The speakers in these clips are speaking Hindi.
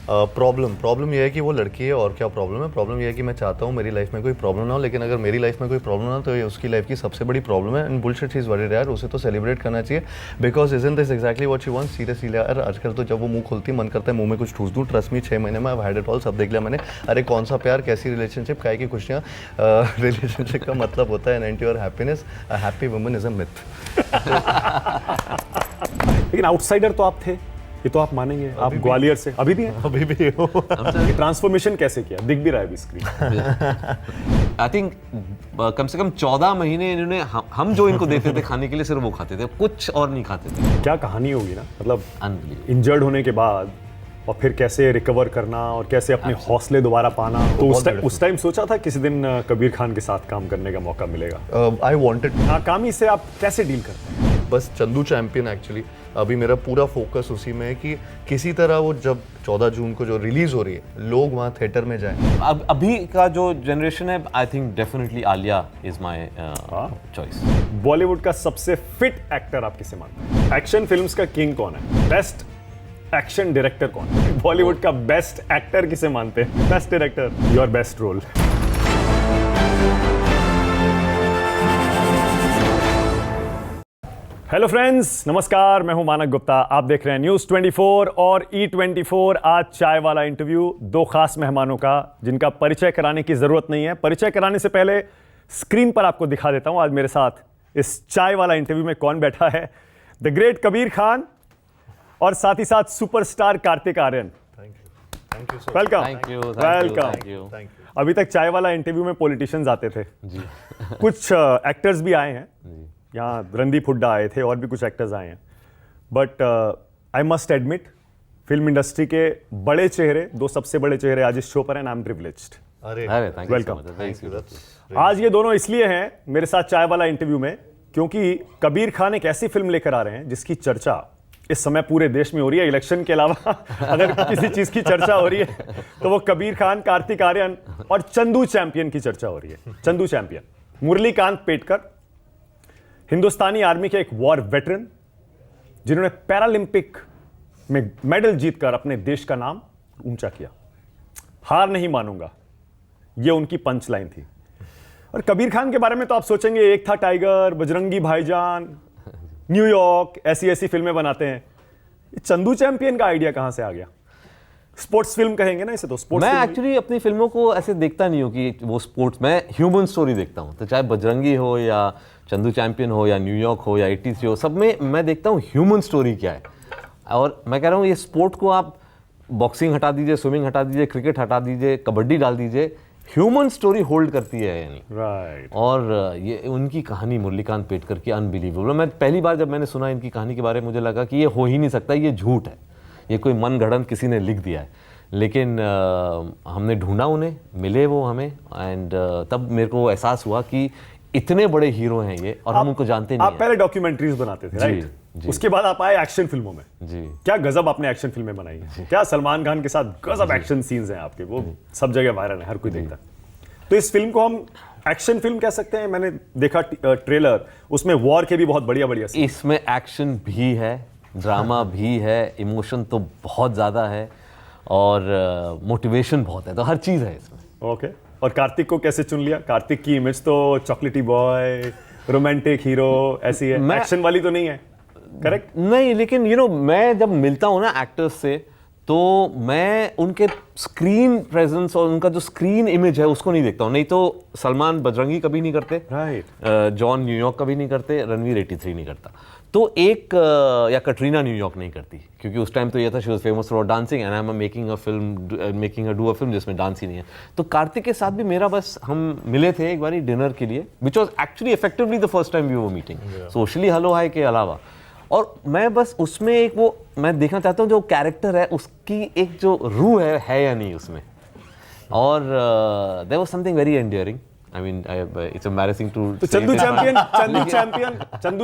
प्रॉब्लम ये है कि वो लड़की है, और क्या प्रॉब्लम ये है कि मैं चाहता हूँ मेरी लाइफ में कोई प्रॉब्लम ना हो, लेकिन अगर मेरी लाइफ में कोई प्रॉब्लम ना हो तो ये उसकी लाइफ की सबसे बड़ी प्रॉब्लम है। And bullshit is very rare, उसे तो सेलिब्रेट करना चाहिए, because isn't this exactly what she wants. Seriously यार, आजकल तो जब वो मुंह खोलती मन करता है मुंह में कुछ ठूस दूँ। ट्रस्ट मी, 6 महीने में आई हैड इट ऑल, सब देख लिया मैंने। अरे कौन सा प्यार, कैसी रिलेशनशिप, काय की खुशियाँ। रिलेशनशिप का मतलब होता है and your happiness. A happy woman is a myth. लेकिन आउटसाइडर तो आप थे, ये तो आप मानेंगे। आप ग्वालियर से अभी भी हैं? अभी भी हो। ट्रांसफॉर्मेशन कैसे किया, दिख भी रहा है अभी स्क्रीन। आई थिंक कम से कम 14 महीने इन्होंने हम जो इनको देते थे खाने के लिए सिर्फ वो खाते थे, कुछ और नहीं खाते थे। क्या कहानी होगी ना, मतलब Unbelievable. इंजर्ड होने के बाद और फिर कैसे रिकवर करना और कैसे अपने हौसले दोबारा पाना। तो उस टाइम सोचा था किसी दिन कबीर खान के साथ काम करने का मौका मिलेगा? I wanted. नाकामी से आप कैसे डील करते हैं? बस चंदू चैंपियन एक्चुअली अभी मेरा पूरा फोकस उसी में है कि किसी तरह वो जब 14 जून को जो रिलीज हो रही है लोग वहाँ थिएटर में जाएं। अब अभी का जो जनरेशन है, I think definitely Alia is my choice. Bollywood का सबसे फिट एक्टर आप किसे मानते हैं? एक्शन फिल्म्स का किंग कौन है? बेस्ट एक्शन डायरेक्टर कौन है? बॉलीवुड का बेस्ट एक्टर किसे मानते हैं? Best director, your best role. Hello friends, नमस्कार, मैं हूं मानक गुप्ता। आप देख रहे हैं न्यूज़ 24 और E24। आज चाय वाला इंटरव्यू दो खास मेहमानों का, जिनका परिचय कराने की जरूरत नहीं है। परिचय कराने से पहले स्क्रीन पर आपको दिखा देता हूं आज मेरे साथ इस चाय वाला इंटरव्यू में कौन बैठा है। द ग्रेट कबीर खान और साथ ही साथ superstar Kartik Aaryan. Thank you so welcome. Welcome. अभी तक चाय वाला इंटरव्यू में पॉलिटिशियंस आते थे जी। कुछ एक्टर्स भी आए हैं, यहाँ रणदीप हुड्डा आए थे और भी कुछ एक्टर्स आए हैं। But I must admit, film industry के बड़े चेहरे, दो सबसे बड़े चेहरे आज इस शो पर हैं। I am privileged. अरे thank you Welcome. So much. आज ये दोनों इसलिए हैं मेरे साथ चाय वाला इंटरव्यू में क्योंकि कबीर खान एक ऐसी फिल्म लेकर आ रहे हैं जिसकी चर्चा इस समय पूरे देश में हो रही है। इलेक्शन के अलावा अगर किसी चीज की चर्चा हो रही है तो वो कबीर खान, कार्तिक आर्यन और चंदू चैंपियन की चर्चा हो रही है। चंदू चैंपियन, मुरलीकांत पेटकर, हिंदुस्तानी आर्मी के एक वॉर वेटरन जिन्होंने पैरालंपिक में मेडल जीतकर अपने देश का नाम ऊंचा किया। हार नहीं मानूंगा, ये उनकी पंच लाइन थी। और कबीर खान के बारे में तो आप सोचेंगे एक था टाइगर, बजरंगी भाईजान, न्यूयॉर्क, ऐसी ऐसी फिल्में बनाते हैं। चंदू चैंपियन का आइडिया कहां से आ गया? स्पोर्ट्स फिल्म कहेंगे ना इसे, तो स्पोर्ट्स। मैं एक्चुअली अपनी फिल्मों को ऐसे देखता नहीं हूँ कि वो स्पोर्ट्स, मैं ह्यूमन स्टोरी देखता हूँ। तो चाहे बजरंगी हो या चंदू चैंपियन हो या न्यूयॉर्क हो या 83 हो, सब में मैं देखता हूँ ह्यूमन स्टोरी क्या है। और मैं कह रहा हूँ ये स्पोर्ट को आप बॉक्सिंग हटा दीजिए, स्विमिंग हटा दीजिए, क्रिकेट हटा दीजिए, कबड्डी डाल दीजिए, ह्यूमन स्टोरी होल्ड करती है यानी। राइट। और ये उनकी कहानी मुरलीकांत पेटकर की अनबिलीवेबल। मैं पहली बार जब मैंने सुना इनकी कहानी के बारे में मुझे लगा कि ये हो ही नहीं सकता, ये झूठ है, ये कोई मन गढ़ंत किसी ने लिख दिया है। लेकिन हमने ढूंढा, उन्हें मिले वो हमें, एंड तब मेरे को एहसास हुआ कि इतने बड़े हीरो हैं ये और हम उनको जानते नहीं आप हैं। पहले डॉक्यूमेंट्रीज बनाते थे, राइट? जी। उसके बाद आप आए एक्शन फिल्मों में। जी। क्या गजब आपने एक्शन फिल्में बनाई हैं। क्या सलमान खान के साथ गजब एक्शन सीन्स हैं आपके, वो सब जगह वायरल है, हर कोई देखता है। तो इस फिल्म को हम एक्शन फिल्म कह सकते हैं। मैंने देखा ट्रेलर, उसमें वॉर के भी बहुत बढ़िया बढ़िया सीन। इसमें एक्शन भी है, ड्रामा भी है, इमोशन तो बहुत ज़्यादा है और मोटिवेशन बहुत है, तो हर चीज़ है इसमें। ओके। और कार्तिक को कैसे चुन लिया? कार्तिक की इमेज तो चॉकलेटी बॉय, रोमांटिक हीरो ऐसी है, एक्शन वाली तो नहीं है, करेक्ट? नहीं, लेकिन मैं जब मिलता हूँ ना एक्टर्स से, तो मैं उनके स्क्रीन प्रेजेंस और उनका जो स्क्रीन इमेज है उसको नहीं देखता हूँ। नहीं तो सलमान बजरंगी कभी नहीं करते, राइट। जॉन न्यूयॉर्क कभी नहीं करते, रणवीर 83 नहीं करता, तो एक या कटरीना न्यूयॉर्क नहीं करती, क्योंकि उस टाइम तो ये था she was famous for dancing and I am making a do a film जिसमें डांस ही नहीं है। तो कार्तिक के साथ भी मेरा बस, हम मिले थे एक बार डिनर के लिए, which was actually effectively the first time we were meeting, socially hello hi के अलावा। और मैं बस उसमें एक वो मैं देखना चाहता हूँ जो कैरेक्टर है उसकी एक जो रूह है या नहीं उसमें। और there was something very endearing. I mean it's embarrassing too. तो चंदू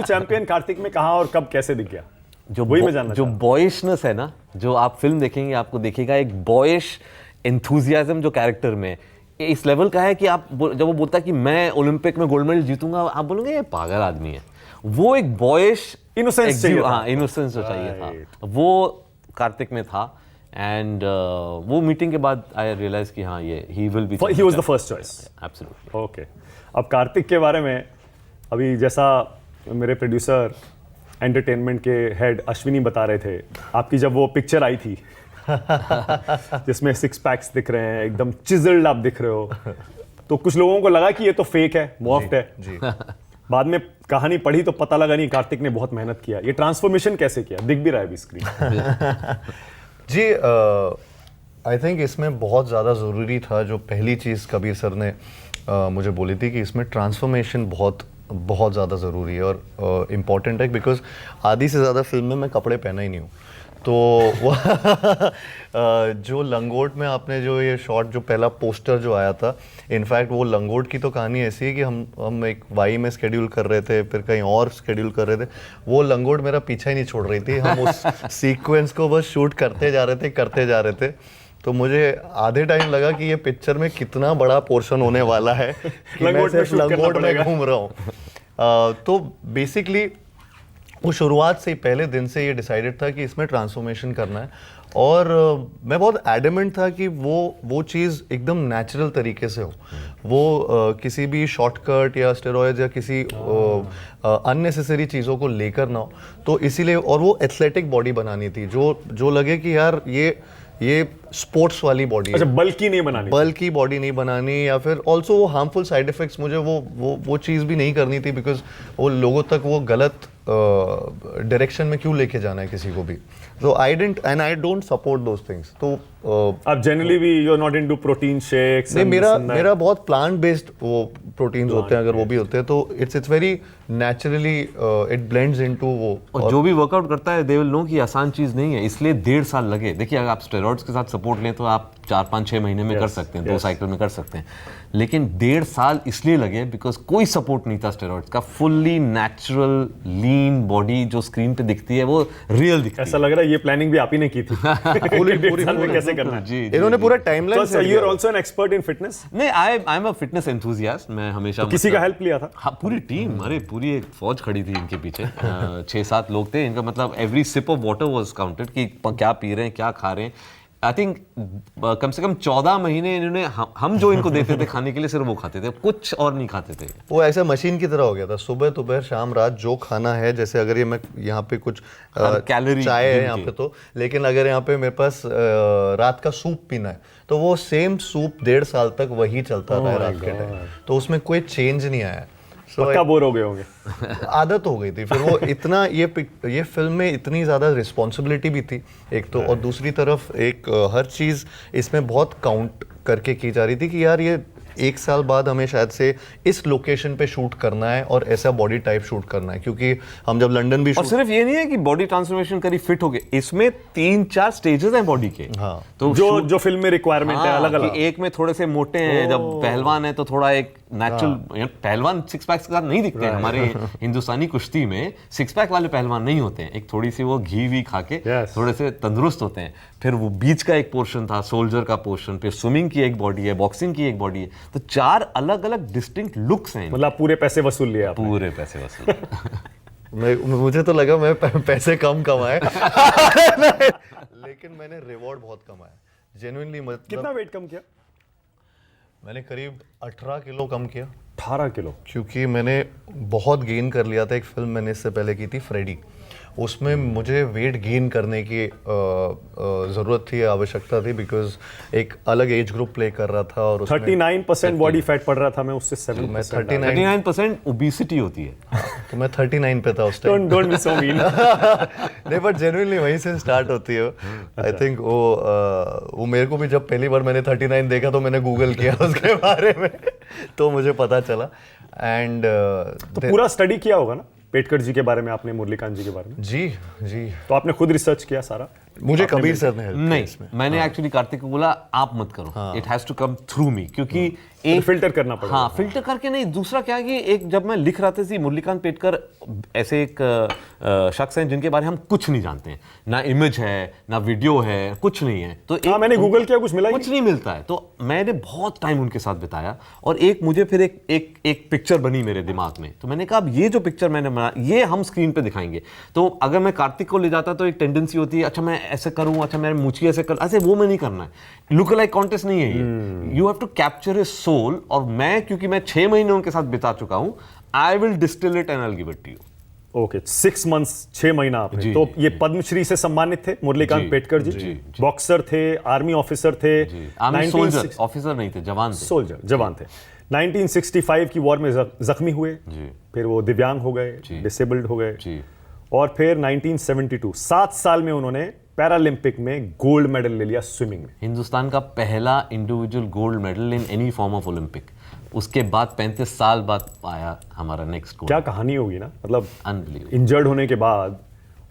चैंपियन कार्तिक में कहाँ और कब कैसे दिख गया? जो बॉयिशनेस है ना, जो आप फिल्म देखेंगे आपको देखेगा एक बॉयिश एंथुजियाज्म जो कैरेक्टर में इस लेवल का है कि आप जब वो बोलता है कि मैं ओलंपिक में गोल्ड मेडल जीतूंगा, आप बोलोगे ये पागल आदमी है। वो एक बॉयिश इनोसेंस चाहिए था। हाँ, इनोसेंस जो चाहिए था वो कार्तिक में था। एंड वो मीटिंग के बाद आई रियलाइज कि हाँ ये he will be he was the first choice. Absolutely. Okay, अब कार्तिक के बारे में, अभी जैसा मेरे प्रोड्यूसर एंटरटेनमेंट के हेड अश्विनी बता रहे थे, आपकी जब वो पिक्चर आई थी जिसमें 6 पैक्स दिख रहे हैं, एकदम चिजल्ड आप दिख रहे हो, तो कुछ लोगों को लगा कि ये तो फेक है, मॉफ्ड है। जी बाद में कहानी पढ़ी तो पता लगा नहीं, कार्तिक ने बहुत मेहनत किया। ये ट्रांसफॉर्मेशन कैसे किया, दिख भी रहा है अभी स्क्रीन। जी, आई थिंक इसमें बहुत ज़्यादा ज़रूरी था, जो पहली चीज़ कबीर सर ने मुझे बोली थी कि इसमें ट्रांसफॉर्मेशन बहुत बहुत ज़्यादा ज़रूरी है और इम्पॉर्टेंट है, बिकॉज आधी से ज़्यादा फिल्म में मैं कपड़े पहना ही नहीं हूँ। तो वो जो लंगोट में आपने जो ये शॉट, जो पहला पोस्टर जो आया था, इनफैक्ट वो लंगोट की तो कहानी ऐसी है कि हम एक वाई में स्केड्यूल कर रहे थे, फिर कहीं और स्केड्यूल कर रहे थे, वो लंगोट मेरा पीछा ही नहीं छोड़ रही थी। हम उस सीक्वेंस को बस शूट करते जा रहे थे। तो मुझे आधे टाइम लगा कि ये पिक्चर में कितना बड़ा पोर्शन होने वाला है कि मैं सिर्फ लंगोट में घूम रहा हूँ। तो बेसिकली वो शुरुआत से ही, पहले दिन से ये डिसाइडेड था कि इसमें ट्रांसफॉर्मेशन करना है, और मैं बहुत एडमेंट था कि वो चीज़ एकदम नेचुरल तरीके से हो, वो किसी भी शॉर्टकट या स्टेरॉइड्स या किसी अननेसेसरी चीज़ों को लेकर ना हो। तो इसीलिए, और वो एथलेटिक बॉडी बनानी थी, जो लगे कि यार ये स्पोर्ट्स वाली बॉडी है। अच्छा, बल्कि नहीं बनानी, बल्कि बॉडी नहीं बनानी, या फिर ऑल्सो वो हार्मफुल साइड इफेक्ट्स, मुझे वो चीज़ भी नहीं करनी थी, बिकॉज वो लोगों तक वो गलत डायरेक्शन में क्यों लेके जाना है किसी को भी। तो I don't support those things. तो आप जनरली भी you are not into protein shakes? नहीं, मेरा बहुत प्लांट बेस्ड वो प्रोटीन्स होते हैं, अगर वो भी होते हैं तो it's very naturally it blends into वो। और जो भी वर्कआउट करता है दे विल नो कि आसान चीज़ नहीं है, इसलिए 1.5 साल लगे। देखिए, अगर आप स्टेरॉइड्स के साथ सपोर्ट लें तो आप 4-5-6 महीने में कर सकते हैं, 2 साइकिल में कर सकते हैं, लेकिन 1.5 साल इसलिए लगे बिकॉज कोई सपोर्ट नहीं था स्टेरॉइड्स का। फुल्ली नेचुरल लीन बॉडी जो स्क्रीन पे दिखती है वो रियल दिखती है। ऐसा लग रहा है ये प्लानिंग भी आप ही ने की थी। पूरी कैसे करना है। जी, इन्होंने पूरा timeline So you are also an expert in fitness? नहीं, I am a fitness enthusiast. मैं हमेशा किसी का हेल्प लिया था? हाँ, पूरी टीम, अरे पूरी एक फौज खड़ी थी इनके पीछे। 6-7 लोग थे, इनका मतलब every sip of water was counted कि क्या पी रहे हैं, क्या खा रहे हैं। आई थिंक कम से कम 14 महीने इन्होंने हम जो इनको देते थे खाने के लिए सिर्फ वो खाते थे, कुछ और नहीं खाते थे। वो ऐसा मशीन की तरह हो गया था, सुबह दोपहर शाम रात जो खाना है। जैसे अगर ये मैं यहाँ पे कुछ कैलोरी चाय है यहाँ पे तो, लेकिन अगर यहाँ पे मेरे पास रात का सूप पीना है तो वो सेम सूप 1.5 साल तक वही चलता रहा रात के टाइम। तो उसमें कोई चेंज नहीं आया। पक्का बोर हो गए होंगे। आदत हो गई थी फिर वो इतना, ये फिल्म में इतनी ज़्यादा रिस्पॉन्सिबिलिटी भी थी एक तो, और दूसरी तरफ एक हर चीज़ इसमें बहुत काउंट करके की जा रही थी कि यार ये 1 साल बाद हमें शायद से इस लोकेशन पे शूट करना है और ऐसा बॉडी टाइप शूट करना है, क्योंकि हम जब लंदन भी और सिर्फ ये नहीं है कि बॉडी ट्रांसफॉर्मेशन करी फिट हो गए, इसमें 3-4 स्टेजेस हैं बॉडी के। हाँ, तो जो फिल्म में रिक्वायरमेंट है अलग अलग। एक में थोड़े से मोटे हैं, जब पहलवान है तो थोड़ा एक नेचुरल पहलवान 6 पैक्स के साथ नहीं दिखते हैं। हमारे हिंदुस्तानी कुश्ती में 6 पैक वाले पहलवान नहीं होते हैं, एक थोड़ी सी वो घी वी खा के थोड़े से तंदुरुस्त होते हैं। फिर वो बीच का एक पोर्शन था, सोल्जर का पोर्शन, फिर स्विमिंग की एक बॉडी है, बॉक्सिंग की एक बॉडी है। तो 4 अलग अलग डिस्टिंक्ट लुक्स हैं। मतलब पूरे पैसे वसूल लिए आपने? पूरे पैसे वसूल। मुझे तो लगा मैं पैसे कम कमाए लेकिन मैंने रिवॉर्ड बहुत कमाया जेन्युइनली। मतलब कितना वेट कम किया? मैंने करीब 18 किलो कम किया। 18 किलो? क्योंकि मैंने बहुत गेन कर लिया था। एक फिल्म मैंने इससे पहले की थी फ्रेडी, उसमें मुझे वेट गेन करने की ज़रूरत थी, आवश्यकता थी, बिकॉज एक अलग एज ग्रुप प्ले कर रहा था। और 39% बॉडी फैट पड़ रहा था, मैं उससे 7%। 39% ओबेसिटी होती है। तो मैं 39 पे था उस time. Don't be so mean. नहीं, बट जेन्युइनली वहीं से स्टार्ट होती है। आई थिंक वो मेरे को भी जब पहली बार मैंने 39 देखा तो मैंने गूगल किया उसके बारे में तो मुझे पता चला। एंड तो पूरा स्टडी किया होगा ना पेटकर जी के बारे में आपने, मुरलीकांत जी के बारे में? जी। तो आपने खुद रिसर्च किया सारा? मुझे कबीर सर ने हेल्प नहीं, मैंने एक्चुअली कार्तिक को बोला आप मत करो, it has to come through me, क्योंकि एक फिल्टर करना पड़ेगा। हाँ, फिल्टर करके नहीं। दूसरा क्या है कि एक जब मैं लिख रहा था कि मुरलीकांत पेटकर ऐसे एक शख्स हैं जिनके बारे में हम कुछ नहीं जानते हैं, ना इमेज है ना वीडियो है, कुछ नहीं है। तो हाँ, मैंने गूगल किया, कुछ मिला कुछ नहीं मिलता है। तो मैंने बहुत टाइम उनके साथ बिताया और एक मुझे फिर एक पिक्चर बनी मेरे दिमाग में। तो मैंने कहा अब ये जो पिक्चर मैंने बना ये हम स्क्रीन पे दिखाएंगे। तो अगर मैं कार्तिक को ले जाता तो एक टेंडेंसी होती है, अच्छा मैं ऐसे करूं, अच्छा मैं मुझे ऐसे कर, ऐसे वो मैं नहीं करना है। लुक लाइक कॉन्टेस्ट नहीं है ये, you have to capture his soul. और मैं क्योंकि मैं 6 महीने उनके साथ बिता चुका हूं, I will distill it and I will give it to you. Okay, 6 months, 6 महीना आपने। जी, तो जी, ये पद्मश्री से सम्मानित थे मुरलीकांत जी, पेटकर जी, जी, जी। बॉक्सर थे, आर्मी ऑफिसर थे, आर्मी सोल्जर, ऑफिसर नहीं थे, जवान थे। सोल्जर, जवान थे। 1965 की वॉर में जख्मी हुए, जी। फिर वो दिव्यांग हो गए, जी। डिसेबल्ड हो गए, जी। और फिर 1972 7 साल में उन्होंने पैरालंपिक में गोल्ड मेडल ले लिया स्विमिंग में। हिंदुस्तान का पहला individual gold medal in any form of Olympic. उसके बाद 35 साल बाद आया हमारा नेक्स्ट गोल्ड। क्या कहानी होगी ना, मतलब अनबिलीवेबल। इंजर्ड होने के बाद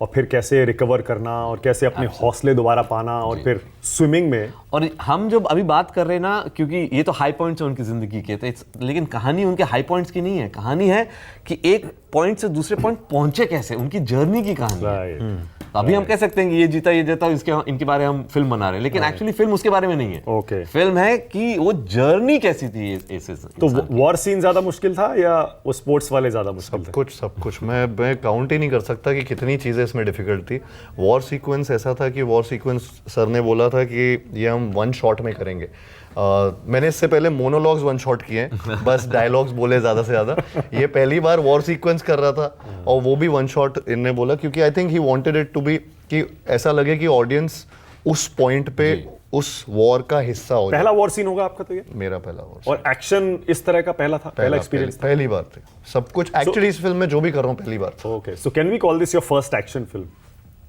और फिर कैसे रिकवर करना और कैसे अपने हौसले दोबारा पाना, और फिर स्विमिंग में। और हम जब अभी बात कर रहे हैं ना, क्योंकि ये तो हाई पॉइंट्स हैं उनकी जिंदगी के, तो लेकिन कहानी उनके हाई पॉइंट्स की नहीं है। कहानी है कि एक पॉइंट से दूसरे पॉइंट पहुंचे कैसे, उनकी जर्नी की कहानी है। राइट, तो अभी हम कह सकते हैं कि ये जीता, ये जीता, इसके इनके बारे में हम फिल्म बना रहे हैं, लेकिन एक्चुअली फिल्म उसके बारे में नहीं है। ओके। फिल्म है कि वो जर्नी कैसी थी ऐसे। तो वॉर सीन ज्यादा मुश्किल था या वो स्पोर्ट्स वाले ज्यादा मुश्किल थे? सब कुछ मैं काउंट ही नहीं कर सकता कि कितनी चीज़ें इसमें डिफिकल्ट थी। वॉर सीक्वेंस ऐसा था कि वॉर सीक्वेंस सर ने बोला था कि ये हम 1 शॉट में करेंगे। मैंने इससे पहले मोनोलॉग्स 1 शॉट किए हैं, बस डायलॉग्स बोले ज़्यादा से ज़्यादा। ये पहली बार वॉर सीक्वेंस कर रहा था और वो भी 1 शॉट इनने बोला, क्योंकि I think he wanted it to be कि ऐसा लगे कि ऑडियंस उस पॉइंट पे उस वॉर का हिस्सा हो जाए। पहला वॉर सीन होगा आपका तो ये? मेरा पहला वॉर, और एक्शन इस तरह का पहला था, पहला एक्सपीरियंस? पहली बार थे सब कुछ एक्चुअली इस फिल्म में जो भी कर रहा हूँ पहली बार। Okay, so can we call this your first action film?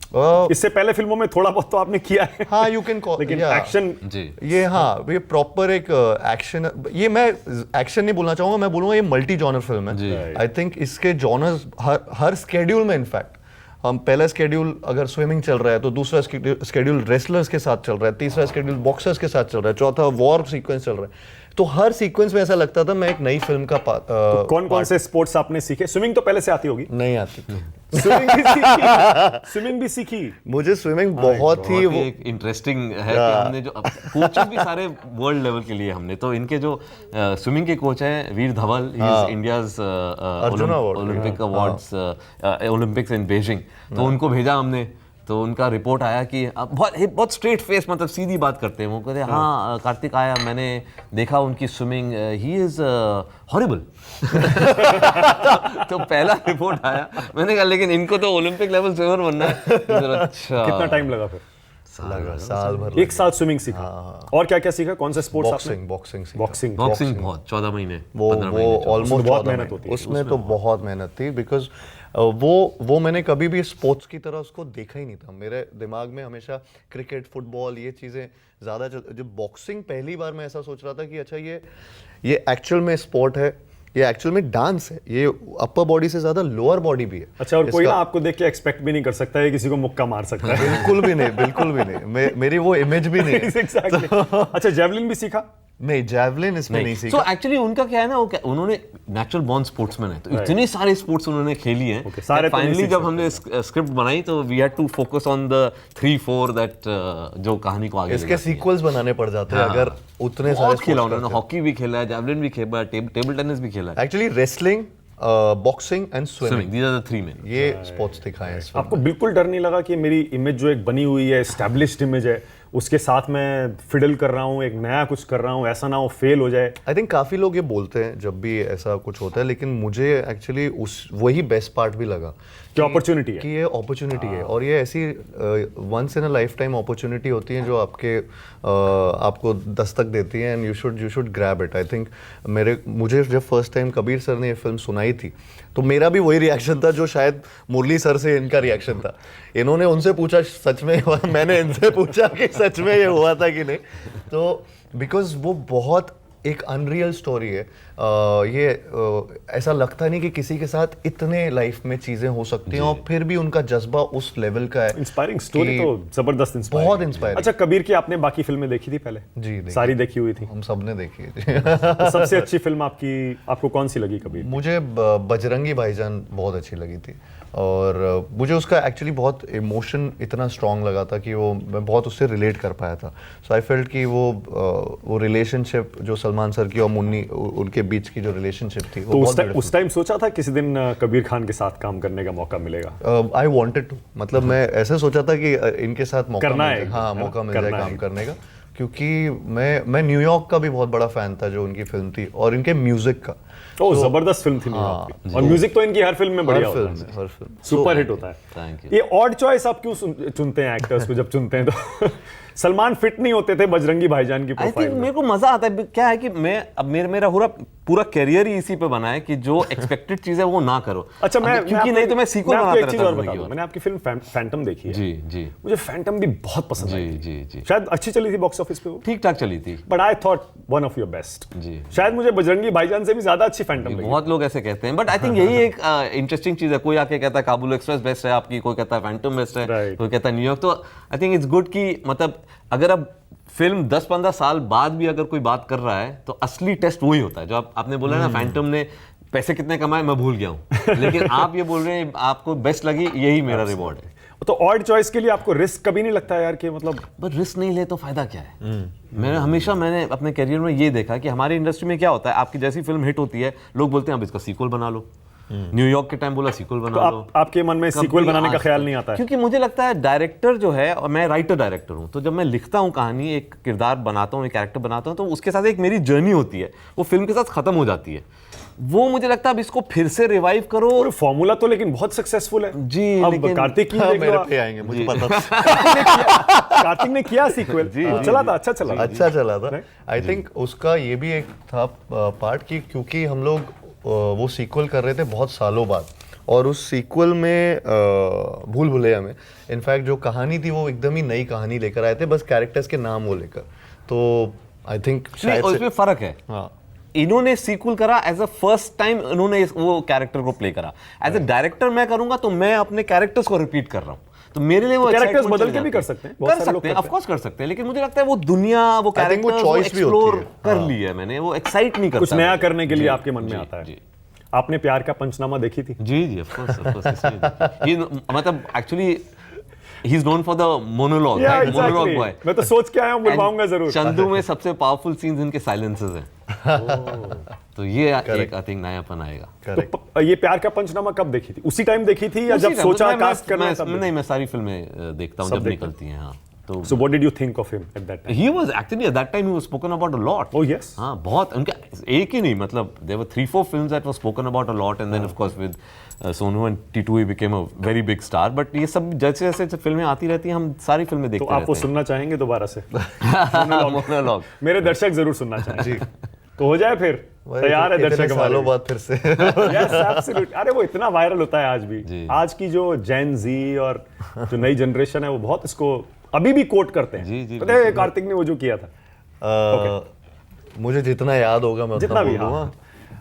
Uh, इससे पहले फिल्मों में थोड़ा बहुत तो आपने किया है। हाँ, यू कैन कॉल, लेकिन एक्शन जी। ये, हाँ, ये प्रॉपर एक एक्शन, ये मैं एक्शन नहीं बोलना चाहूंगा, मैं बोलूंगा ये मल्टी जॉनर फिल्म जी। है। आई थिंक इसके जॉनर्स हर स्केड्यूल में, इनफैक्ट हम पहला स्केड्यूल अगर स्विमिंग चल रहा है तो दूसरा स्केड्यूल रेसलर्स के साथ चल रहा है, तीसरा स्केड्यूल बॉक्सर्स के साथ चल रहा है, चौथा वॉर सीक्वेंस चल रहा है। तो हर सीक्वेंस में ऐसा लगता था मैं एक नई फिल्म का कौन कौन से स्पोर्ट्स आपने सीखे? स्विमिंग तो पहले से आती होगी? नहीं आती। स्विमिंग भी सीखी? स्विमिंग भी सीखी? मुझे स्विमिंग बहुत ही वो इंटरेस्टिंग है कि हमने जो कोचेस भी सारे वर्ल्ड लेवल के लिए हमने, तो इनके जो स्विमिंग के कोच हैं Veer Dhawal, he is India's Olympic awards, Olympics in Beijing, तो उनको भेजा हमने। तो उनका रिपोर्ट आया कि बहुत स्ट्रेट फेस, मतलब सीधी बात करते हैं वो, कहते हैं हाँ कार्तिक आया, मैंने देखा उनकी स्विमिंग, ही इज हॉरिबल। तो पहला रिपोर्ट आया, मैंने कहा लेकिन इनको तो ओलंपिक लेवल स्विमर बनना है। अच्छा, कितना टाइम लगा फिर? साल भर, 1 साल स्विमिंग सीखा। और क्या क्या सीखा? कौन सा स्पोर्ट्स आपने? बॉक्सिंग बॉक्सिंग बहुत 14 महीने, वो 15 महीने। ऑलमोस्ट बहुत मेहनत होती है उसमें तो बहुत मेहनत थी, बिकॉज वो मैंने कभी भी स्पोर्ट्स की तरह उसको देखा ही नहीं था। मेरे दिमाग में हमेशा क्रिकेट, फुटबॉल, ये चीज़ें ज़्यादा जब बॉक्सिंग पहली बार मैं ऐसा सोच रहा था कि अच्छा ये एक्चुअल में स्पोर्ट है, ये एक्चुअल में डांस है, ये अपर बॉडी से ज़्यादा लोअर बॉडी भी है। अच्छा, और कोई ना आपको देख के एक्सपेक्ट भी नहीं कर सकता है किसी को मुक्का मार सकता है। बिल्कुल भी नहीं, बिल्कुल भी नहीं, मेरी वो इमेज भी नहीं है। Exactly. अच्छा, जेवलिन भी सीखा? नहीं, जैवलिन इसमें नहीं सीखा। तो एक्चुअली उनका क्या है ना, उन्होंने नेचुरल बॉर्न स्पोर्ट्समैन है, तो इतने सारे स्पोर्ट्स उन्होंने खेली हैं। Okay, सारे तो नहीं फाइनली सीख जब हमने स्क्रिप्ट बनाई तो we had to focus on the 3-4 that जो कहानी को आगे इसके सीक्वल्स बनाने पड़ जाते हैं अगर उतने सारे बहुत खेला उन्होंने, हॉकी भी खेला है, जैवलिन भी खेला है, टेबल टेनिस भी खेला है। Actually wrestling, boxing and swimming, these are the 3 main. ये स्पोर्ट्स दिखाए हैं इस फिल्म आपको बिल्कुल डर नहीं लगा कि मेरी इमेज जो एक बनी हुई है, एस्टैब्लिश्ड इमेज है, उसके साथ मैं फिडल कर रहा हूँ, एक नया कुछ कर रहा हूँ, ऐसा ना हो फेल हो जाए? आई थिंक काफ़ी लोग ये बोलते हैं जब भी ऐसा कुछ होता है, लेकिन मुझे एक्चुअली वही बेस्ट पार्ट भी लगा कि अपॉर्चुनिटी है, कि ये अपॉर्चुनिटी है, और ये ऐसी once in a life time opportunity होती है जो आपको दस्तक देती है, and you should grab it. I think मुझे जब फर्स्ट टाइम कबीर सर ने ये फिल्म सुनाई थी तो मेरा भी वही रिएक्शन था जो शायद मुरली सर से इनका रिएक्शन था। इन्होंने उनसे पूछा सच में हुआ, मैंने इनसे पूछा कि सच में ये हुआ था कि नहीं। तो बिकॉज वो बहुत एक अनरियल स्टोरी है। ऐसा लगता नहीं कि किसी के साथ इतने लाइफ में चीजें हो सकती हैं, और फिर भी उनका जज्बा उस लेवल का है। इंस्पायरिंग स्टोरी तो जबरदस्त, बहुत इंस्पायरिंग। अच्छा, कबीर की आपने बाकी फिल्में देखी थी पहले? जी, सारी देखी हुई थी, हम सबने देखी है। तो सबसे अच्छी फिल्म आपको कौन सी लगी कबीर? मुझे बजरंगी भाईजान बहुत अच्छी लगी थी। और मुझे उसका एक्चुअली बहुत इमोशन इतना स्ट्रॉन्ग लगा था कि वो मैं बहुत उससे रिलेट कर पाया था. सो आई फेल्ट कि वो रिलेशनशिप जो सलमान सर की और मुन्नी उनके बीच की जो रिलेशनशिप थी वो तो उस टाइम सोचा था किसी दिन कबीर खान के साथ काम करने का मौका मिलेगा? आई वॉन्टेड टू, मतलब मैं ऐसे सोचा था कि इनके साथ मौका करना मिल है, जाए, हाँ मौका मिल जाए करना काम है। करने का, क्योंकि मैं न्यूयॉर्क का भी बहुत बड़ा फैन था जो उनकी फिल्म थी और इनके म्यूजिक का. ओ जबरदस्त फिल्म थी न्यूयॉर्क की। और म्यूजिक तो इनकी हर फिल्म में बढ़िया होता है, हर फिल्म सुपर हिट होता है. Thank you. ये ऑड चॉइस आप क्यों चुनते हैं एक्टर्स को? जब चुनते हैं तो सलमान फिट नहीं होते थे बजरंगी भाईजान की आई थिंक प्रोफाइल में. मेरे को मजा आता है. क्या है कि मैं अब मेरा पूरा कैरियर ही इसी पे बना है कि जो एक्सपेक्टेड चीज है वो ना करो. अच्छा, मैं क्योंकि नहीं तो मैं सीक्वल आपको बनाता एक चीज रहता और हूँ बता की दूं. बात. मैंने आपकी फिल्म फैंटम देखी है. जी जी मुझे फैंटम भी बहुत पसंद आई. जी जी. शायद अच्छी चली थी बॉक्स ऑफिस पे वो, ठीक ठाक चली थी. But I thought one of your best. जी. शायद मुझे बजरंगी भाईजान से भी ज्यादा अच्छी फैंटम लगी. बहुत लोग ऐसे कहते हैं, बट आई थिंक यही एक इंटरेस्टिंग चीज है. कोई आके कहता है काबुल एक्सप्रेस बेस्ट है आपकी, कोई कहता है फैंटम बेस्ट है, Right. कोई कहता है न्यूयॉर्क. तो आई थिंक इट्स गुड कि मतलब अगर अब फिल्म 10-15 साल बाद भी अगर कोई बात कर रहा है तो असली टेस्ट वही होता है. जो आपने बोला ना फैंटम ने पैसे कितने कमाए मैं भूल गया हूँ, लेकिन आप ये बोल रहे हैं आपको बेस्ट लगी, यही मेरा रिवॉर्ड है. तो ऑड चॉइस के लिए आपको रिस्क कभी नहीं लगता यार कि मतलब बट रिस्क नहीं ले तो फायदा क्या है? मैंने अपने करियर में ये देखा कि हमारी इंडस्ट्री में क्या होता है, आपकी जैसी फिल्म हिट होती है लोग बोलते हैं अब इसका सीक्वल बना लो. न्यूयॉर्क के टाइम बोला सीक्वल बना तो लो. आपके मन में सीक्वल बनाने का ख्याल नहीं आता है? क्योंकि मुझे लगता है डायरेक्टर जो है, और मैं राइटर डायरेक्टर हूं, तो जब मैं लिखता हूं कहानी, एक किरदार बनाता हूं, एक कैरेक्टर बनाता हूं, तो उसके साथ एक मेरी जर्नी होती है, वो फिल्म के साथ खत्म हो जाती है. वो मुझे लगता है अब इसको फिर से रिवाइव करो. और फॉर्मूला तो लेकिन बहुत सक्सेसफुल है जी, अब लेकिन- कार्तिक की हाँ, देख लो मेरे आप। पे आएंगे मुझे पता था. कार्तिक ने किया सीक्वल, चला था, अच्छा चला. अच्छा चला था. Right? आई थिंक उसका ये भी एक था पार्ट कि क्योंकि हम लोग वो सीक्वल कर रहे थे बहुत सालों बाद, और उस सीक्वल में भूल भुलैया में इनफैक्ट जो कहानी थी वो एकदम ही नई कहानी लेकर आए थे, बस कैरेक्टर्स के नाम वो लेकर. तो आई थिंक नहीं, शायद और से इसमें फर्क है. हाँ इन्होंने सीक्वल करा एज अ फर्स्ट टाइम, इन्होंने वो कैरेक्टर को प्ले करा. एज अ डायरेक्टर मैं करूंगा तो मैं अपने कैरेक्टर्स को रिपीट कर रहा हूं, तो मेरे लिए वो कैरेक्टर्स excitement बदल चली के भी जाती कर है. सकते हैं, बहुत कर सारे लोग सकते हैं, करते ऑफ कोर्स कर सकते हैं, लेकिन मुझे लगता है वो दुनिया, वो I think वो कैरेक्टर choice भी होती एक्सप्लोर है. कर हाँ. ली है मैंने, वो एक्साइट नहीं करता. कुछ नया मुझे. करने के लिए जी, आपके मन में जी, आता है. जी. आपने प्यार का पंचनामा देखी थी? जी जी, ऑफ कोर्स. ये मतलब actually he is known for the monologue, Yeah, monologue exactly. Boy. मैं तो सोच के आया हूँ, बुलवाऊंगा जरूर. चंदू में सबसे पावरफुल सीन्स इनके साइलेंसेस हैं. तो ये एक आई थिंक नयापन आएगा. करेक्ट. तो ये प्यार का पंचनामा कब देखी थी? उसी टाइम देखी थी या जब उसी सोचा टाइम, कास्ट करना है तब? नहीं, मैं सारी फिल्में देखता हूँ सब जब देखते निकलती हैं. हाँ, तो So what did you think of him at that time? he was actually at that time he was spoken about a lot. Oh yes. हाँ, बहुत. उनका एक ही नहीं, मतलब there were 3-4 films that were spoken about a lot, and then of course with Sonu and T2 he became a very big star. But ये सब जैसे जैसे फिल्में आती रहती हैं हम सारी फिल्में तो देखते आप वो रहते सुनना चाहेंगे दोबारा से? हैं. मोनोलॉग. मेरे दर्शक जरूर सुनना चाहेंगे. तो हो जाए फिर, तैयार है इतने दर्शक हमारे सालों भी? बाद फिर से. Yes, absolutely. अरे वो इतना वायरल होता है आज भी. जी. आज की जो जेन जी और जो नई जनरेशन है वो बहुत इसको अभी भी कोट करते हैं. जी, जी, पता है कार्तिक ने वो जो किया था? मुझे जितना याद होगा मैं जितना उतना भी, बोलूँगा.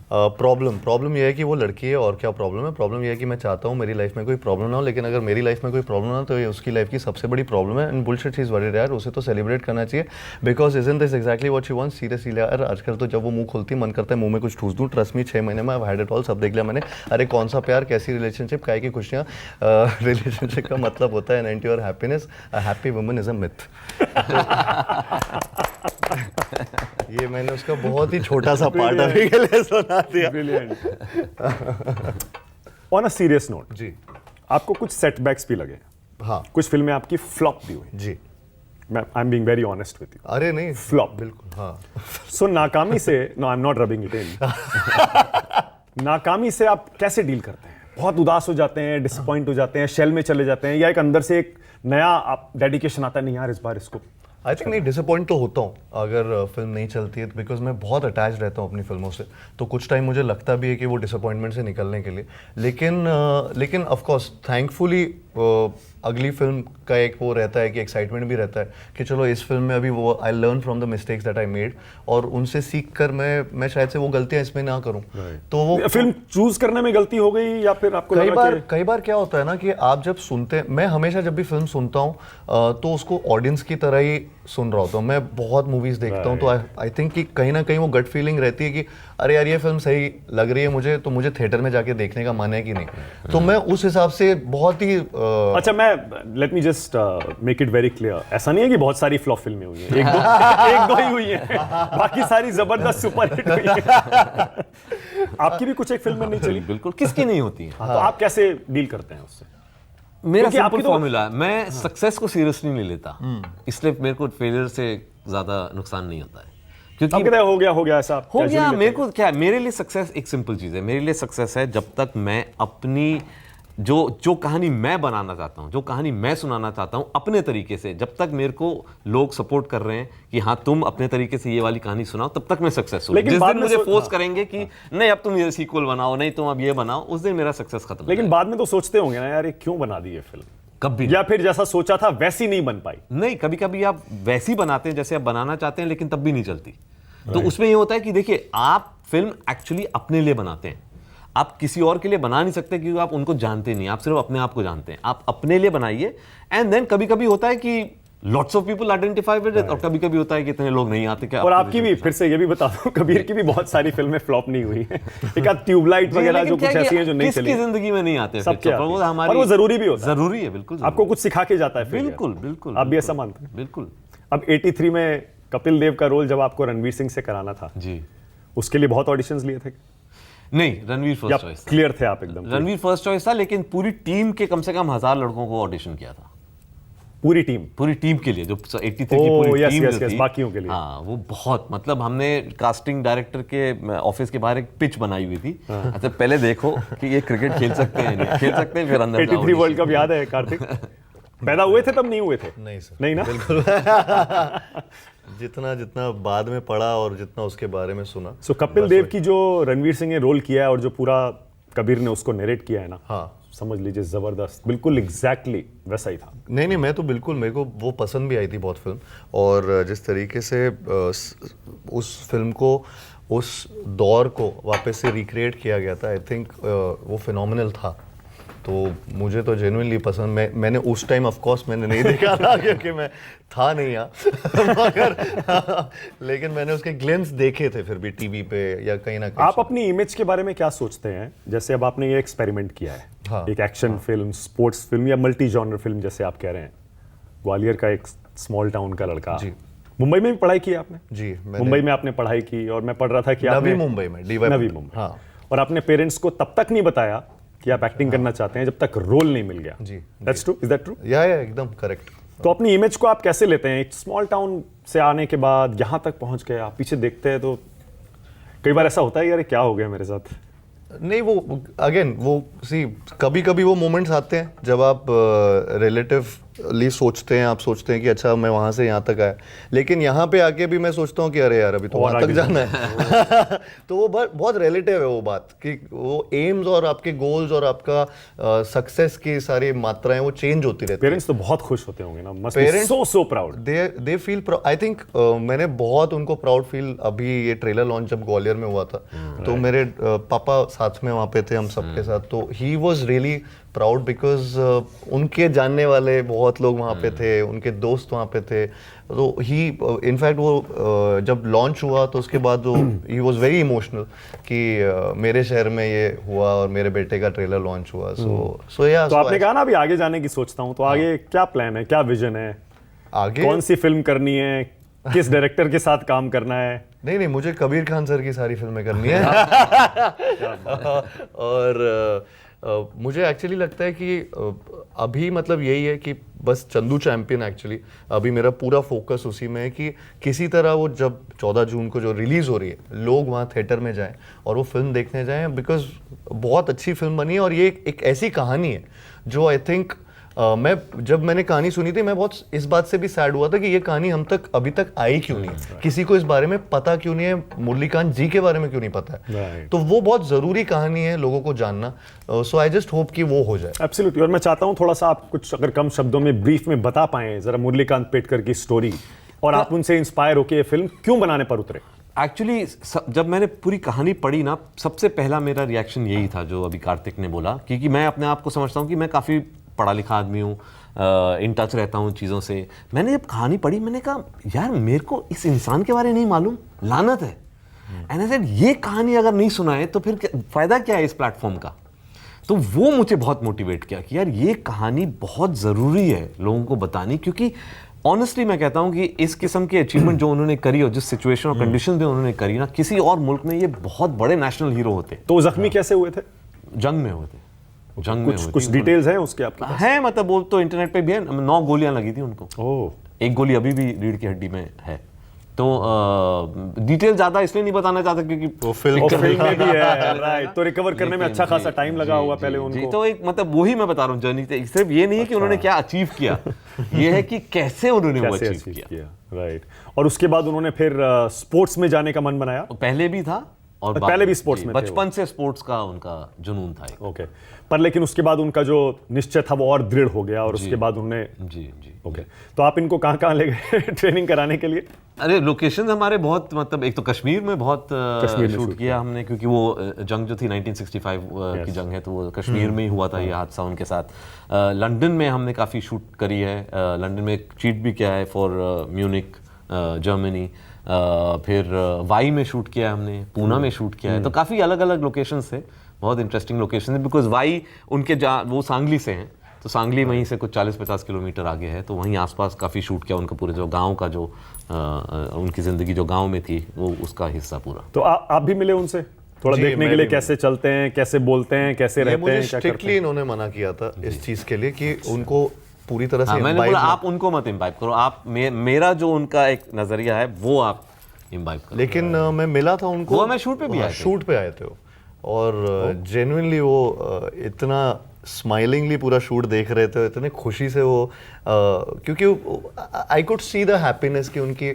प्रॉब्लम ये है कि वो लड़की है, और क्या प्रॉब्लम है? प्रॉब्लम ये है कि मैं चाहता हूँ मेरी लाइफ में कोई प्रॉब्लम ना हो, लेकिन अगर मेरी लाइफ में कोई प्रॉब्लम ना हो तो ये उसकी लाइफ की सबसे बड़ी प्रॉब्लम है. And bullshit she is very rare, उसे तो सेलिब्रेट करना चाहिए, because isn't this exactly what she wants. Seriously यार आजकल तो जब वो मुंह खोलती मन करता है मुंह में कुछ ठूस दूँ. ट्रस्ट मी 6 महीने में आई हैड इट ऑल, सब देख लिया मैंने. अरे कौन सा प्यार, कैसी रिलेशनशिप, काय की खुशियाँ. रिलेशनशिप का मतलब होता है and your happiness. A happy woman is a myth. ये मैंने उसका बहुत ही छोटा सा पार्ट अभी के लिए सुना दिया. Brilliant. On a serious note, जी आपको कुछ सेटबैक्स भी लगे, हाँ कुछ फिल्में आपकी फ्लॉप भी हुई. जी. मैं I am being very honest with you. अरे नहीं, फ्लॉप. बिल्कुल. हाँ सो नाकामी से, no I am not rubbing it in. नाकामी से आप कैसे डील करते हैं? बहुत उदास हो जाते हैं, डिसअपॉइंट हो जाते हैं, शेल में चले जाते हैं, या एक अंदर से एक नया आप डेडिकेशन आता है, नहीं यार इस बार इसको? आई थिंक नहीं, डिसअपॉइंट तो होता हूँ अगर फिल्म नहीं चलती है, बिकॉज मैं बहुत अटैच रहता हूँ अपनी फिल्मों से. तो कुछ टाइम मुझे लगता भी है कि वो डिसअपॉइंटमेंट से निकलने के लिए, लेकिन ऑफ कोर्स थैंकफुली अगली फिल्म का एक वो रहता है कि एक्साइटमेंट भी रहता है कि चलो इस फिल्म में अभी वो I learn from the mistakes that I made, और उनसे सीख कर मैं शायद से वो गलतियां इसमें ना करूं. तो वो फिल्म चूज करने में गलती हो गई, या फिर आपको लगा कि कई बार क्या होता है ना कि आप जब सुनते हैं, मैं हमेशा जब भी फिल्म सुनता हूँ तो उसको ऑडियंस की तरह ही सुन रहा होता हूँ, मैं बहुत मूवीज़ देखता हूँ, तो आई थिंक कि कहीं ना कहीं वो गट फीलिंग रहती है कि अरे यार ये फिल्म सही लग रही है मुझे, तो मुझे थिएटर में जाके देखने का मन है कि नहीं, तो मैं उस हिसाब से बहुत ही अच्छा, मैं let me just make it very clear, ऐसा नहीं है कि बहुत सारी फ्लॉप फिल्में हुई हैं, एक दो ही हुई हैं, बाकी सारी जबरदस्त सुपरहिट हुई हैं। आपकी भी कुछ एक फिल्म में नहीं चली? बिल्कुल, किसकी नहीं होती है। तो आप कैसे डील करते हैं उससे? मेरा क्योंकि सिंपल आपकी तो- फॉर्मूला है, मैं सक्सेस को सीरियसली नहीं लेता, इसलिए मेरे को फेलियर से ज्यादा नुकसान नहीं होता है, क्योंकि आप कहते हैं हो गया ऐसा हो casually गया। लेते मेरे हैं। को क्या है, मेरे लिए सक्सेस एक सिंपल चीज है। मेरे लिए सक्सेस है जब तक मैं अपनी जो कहानी मैं बनाना चाहता हूँ, जो कहानी मैं सुनाना चाहता हूँ अपने तरीके से, जब तक मेरे को लोग सपोर्ट कर रहे हैं कि हाँ तुम अपने तरीके से ये वाली कहानी सुनाओ, तब तक मैं सक्सेस हूँ। लेकिन जिस बाद दिन में मुझे फोर्स करेंगे कि नहीं अब तुम ये सीक्वल बनाओ, नहीं तुम अब ये बनाओ, उस दिन मेरा सक्सेस खत्म हो लेकिन बाद में तो सोचते होंगे ना यार ये क्यों बना दी ये फिल्म, कभी या फिर जैसा सोचा था वैसी नहीं बन पाई। नहीं, कभी कभी आप वैसी बनाते हैं जैसे आप बनाना चाहते हैं, लेकिन तब भी नहीं चलती। तो उसमें ये होता है कि देखिए, आप फिल्म एक्चुअली अपने लिए बनाते हैं, आप किसी और के लिए बना नहीं सकते, क्योंकि आप उनको जानते नहीं, आप सिर्फ अपने आप को जानते हैं। आप अपने लिए बनाइए, एंड देन कभी कभी होता है कि lots of people identify with it, और कभी कभी होता है कि इतने लोग नहीं आते। क्या और आपकी भी, फिर से ये भी बता दो, कबीर की भी बहुत सारी फिल्में फ्लॉप नहीं हुई हैं। एक आध ट्यूबलाइट वगैरह जो कुछ ऐसी हैं जो नहीं चली, किसकी जिंदगी में नहीं आते, सबके आती वो हैं। हमारी, और वो जरूरी भी होता है, जरूरी है, बिल्कुल आपको कुछ सिखा के जाता है फिर। बिल्कुल बिल्कुल, आप भी ऐसा मानते हैं? बिल्कुल। अब 83 में कपिल देव का रोल जब आपको रणवीर सिंह से कराना था जी, उसके लिए बहुत ऑडिशंस लिए थे नहीं, रणवीर फर्स्ट चॉइस था। क्लियर थे आप एकदम? रणवीर फर्स्ट चॉइस था, लेकिन पूरी टीम के कम से कम 1000 लड़कों को ऑडिशन किया था, पूरी टीम के लिए, जो 83 की ओह, पूरी yes, टीम yes, जो yes, थी, बाकियों के लिए। हाँ, वो बहुत, मतलब हमने कास्टिंग डायरेक्टर के ऑफिस के बाहर एक पिच बनाई हुई थी। अच्छा, पहले देखो कि ये क्रिकेट खेल सकते हैं, नहीं खेल सकते हैं, फिर अंदर जाओ। 83 वर्ल्ड कप याद है कार्तिक? पैदा हुए थे तब? नहीं हुए थे? नहीं सर, नहीं ना? बिल्कुल। जितना बाद में पढ़ा और जितना उसके बारे में सुना। सो कपिल देव की जो रणवीर सिंह ने रोल किया है और जो पूरा कबीर ने उसको नरेट किया है ना, हाँ, समझ लीजिए जबरदस्त, बिल्कुल एग्जैक्टली वैसा ही था। नहीं, मैं तो बिल्कुल, मेरे को वो पसंद भी आई थी बहुत फिल्म, और जिस तरीके से उस फिल्म को, उस दौर को वापस से रिक्रिएट किया गया था, आई थिंक वो फिनोमिनल था। तो मुझे तो जेन्युइनली पसंद, मैंने उस टाइम ऑफ कोर्स मैंने नहीं देखा था क्योंकि मैं था नहीं यहाँ मगर लेकिन मैंने उसके ग्लिम्स देखे थे फिर भी टीवी पे या कहीं ना कहीं। आप अपनी इमेज के बारे में क्या सोचते हैं? जैसे अब आपने ये एक्सपेरिमेंट किया है, हाँ, एक एक्शन फिल्म, स्पोर्ट्स फिल्म या मल्टी जॉनर फिल्म जैसे आप कह रहे हैं, ग्वालियर का एक स्मॉल टाउन का लड़का, जी। मुंबई में भी पढ़ाई की आपने? जी, मुंबई में आपने पढ़ाई की, और मैं पढ़ रहा था कि नवी आपने मुंबई में, DY नवी मुंबई, हाँ, और आपने पेरेंट्स को तब तक नहीं बताया कि आप एक्टिंग करना चाहते हैं जब तक रोल नहीं मिल गया। जी, that's true, is that true? या एकदम करेक्ट। तो अपनी इमेज को आप कैसे लेते हैं? एक स्मॉल टाउन से आने के बाद यहाँ तक पहुंच गए, आप पीछे देखते हैं तो कई बार ऐसा होता है यार क्या हो गया मेरे साथ? नहीं, वो अगेन वो कभी कभी वो मोमेंट्स आते हैं जब आप रिलेटिवली सोचते हैं, आप सोचते हैं कि अच्छा मैं वहाँ से यहाँ तक आया, लेकिन यहाँ पे आके भी मैं सोचता हूँ कि अरे यार अभी तो वहाँ तक जाना है। तो वो बहुत रिलेटिव है वो बात, कि वो एम्स और आपके गोल्स और आपका सक्सेस की सारी मात्राएं वो चेंज होती रहती है। पेरेंट्स तो बहुत खुश होते होंगे ना, must be so proud. They feel I think मैंने बहुत उनको प्राउड फील, अभी ये ट्रेलर लॉन्च जब ग्वालियर में हुआ था तो मेरे पापा साथ में वहाँ पे थे हम सबके साथ, तो he was really proud because उनके जानने वाले बहुत लोग वहाँ पे थे, उनके दोस्त वहाँ पे थे। तो ही इनफैक्ट वो जब लॉन्च हुआ तो उसके बाद वो ही वॉज वेरी इमोशनल कि मेरे शहर में ये हुआ और मेरे बेटे का ट्रेलर लॉन्च हुआ। सो या तो आपने कहा ना अभी आगे जाने की सोचता हूँ, तो आगे क्या प्लान है, क्या विजन है? आगे कौन सी फिल्म करनी है, किस डायरेक्टर के साथ काम करना है? नहीं, मुझे कबीर खान सर की सारी फिल्में करनी है। और मुझे एक्चुअली लगता है कि अभी मतलब यही है कि बस चंदू चैंपियन, एक्चुअली अभी मेरा पूरा फोकस उसी में है कि किसी तरह वो जब 14 जून को जो रिलीज़ हो रही है, लोग वहाँ थिएटर में जाएं और वो फिल्म देखने जाएं, बिकॉज बहुत अच्छी फिल्म बनी है और ये एक ऐसी कहानी है जो आई थिंक जब मैंने कहानी सुनी थी मैं बहुत इस बात से भी सैड हुआ था कि ये कहानी हम तक अभी तक आई क्यों नहीं है, किसी को इस बारे में पता क्यों नहीं है, मुरलीकांत जी के बारे में क्यों नहीं पता है। तो वो बहुत ज़रूरी कहानी है लोगों को जानना। सो आई जस्ट होप कि वो हो जाए। एब्सोल्युटली। और मैं चाहता हूँ थोड़ा सा आप कुछ अगर कम शब्दों में ब्रीफ में बता पाएं जरा मुरलीकांत पेटकर की स्टोरी, और आप उनसे इंस्पायर होकर ये फिल्म क्यों बनाने पर उतरे? एक्चुअली जब मैंने पूरी कहानी पढ़ी ना, सबसे पहला मेरा रिएक्शन यही था जो अभी कार्तिक ने बोला, क्योंकि मैं अपने आप को समझता हूँ कि मैं काफ़ी पढ़ा लिखा आदमी हूँ, इन टच रहता हूँ चीज़ों से। मैंने जब कहानी पढ़ी मैंने कहा यार मेरे को इस इंसान के बारे में नहीं मालूम, लानत है। एंड आई सेड ये कहानी अगर नहीं सुनाए तो फिर फ़ायदा क्या है इस प्लेटफॉर्म का। तो वो मुझे बहुत मोटिवेट किया कि यार ये कहानी बहुत ज़रूरी है लोगों को बतानी, क्योंकि ऑनेस्टली मैं कहता हूँ कि इस किस्म की अचीवमेंट जो उन्होंने करी और जिस सिचुएशन और कंडीशन में उन्होंने करी ना, किसी और मुल्क में ये बहुत बड़े नेशनल हीरो होते। तो जख्मी कैसे हुए थे? जंग में हुए थे, जंग में हुए थे। कुछ डिटेल्स हैं उसके आपके पास? है मतलब वो तो इंटरनेट पे भी है, 9 गोलियां लगी थी उनको। ओह, एक गोली अभी भी रीढ़ की हड्डी में है। तो डिटेल ज्यादा इसलिए नहीं बताना चाहता क्योंकि वो फिल्म फिल्म में भी है, राइट। तो रिकवर करने में अच्छा खासा टाइम लगा होगा पहले उनको। तो एक मतलब वही मैं बता रहा हूँ जर्नी, सिर्फ ये नहीं है कि उन्होंने क्या अचीव किया, ये है कि कैसे उन्होंने वो अचीव किया। राइट। और उसके बाद उन्होंने फिर स्पोर्ट्स में जाने का मन बनाया? पहले भी था और पहले भी स्पोर्ट्स में थे बचपन से स्पोर्ट्स का उनका जुनून था। ओके, पर लेकिन उसके बाद उनका जो निश्चय था वो और दृढ़ हो गया और उसके बाद उन्होंने जी जी ओके। तो आप इनको कहाँ ले गए ट्रेनिंग कराने के लिए? अरे लोकेशन हमारे बहुत मतलब एक तो कश्मीर में बहुत शूट किया हमने, क्योंकि वो जंग जो थी 1965 की जंग है, तो वो कश्मीर में ही हुआ था ये हादसा उनके साथ। लंदन में हमने काफ़ी शूट करी है, लंदन में चीट भी किया है फॉर म्यूनिक जर्मनी। फिर वाई में शूट किया है हमने, पूना में शूट किया है। तो काफ़ी अलग अलग लोकेशंस थे, बहुत इंटरेस्टिंग लोकेशन है। बिकॉज वाई उनके वो सांगली से हैं, तो सांगली वहीं से कुछ 40-50 किलोमीटर आगे है, तो वहीं आसपास काफ़ी शूट किया उनका। पूरे जो गांव का जो उनकी ज़िंदगी जो गांव में थी वो उसका हिस्सा पूरा। तो आप भी मिले उनसे थोड़ा देखने के लिए, कैसे चलते हैं, कैसे बोलते हैं, कैसे रहते हैं, क्या करते स्ट्रिक्टली हैं? इन्होंने मना किया था इस चीज़ के लिए कि उनको पूरी तरह से मैंने बोला आप उनको मत इम्बाइब करो, आप मेरा जो उनका एक नज़रिया है वो आप इम्बाइब करो। लेकिन मैं मिला था उनको, वो मैं शूट पे भी आए थे। शूट पे आए थे वो, और जेन्युइनली वो इतना स्माइलिंगली पूरा शूट देख रहे थे, इतने खुशी से वो क्योंकि I could see the happiness की उनकी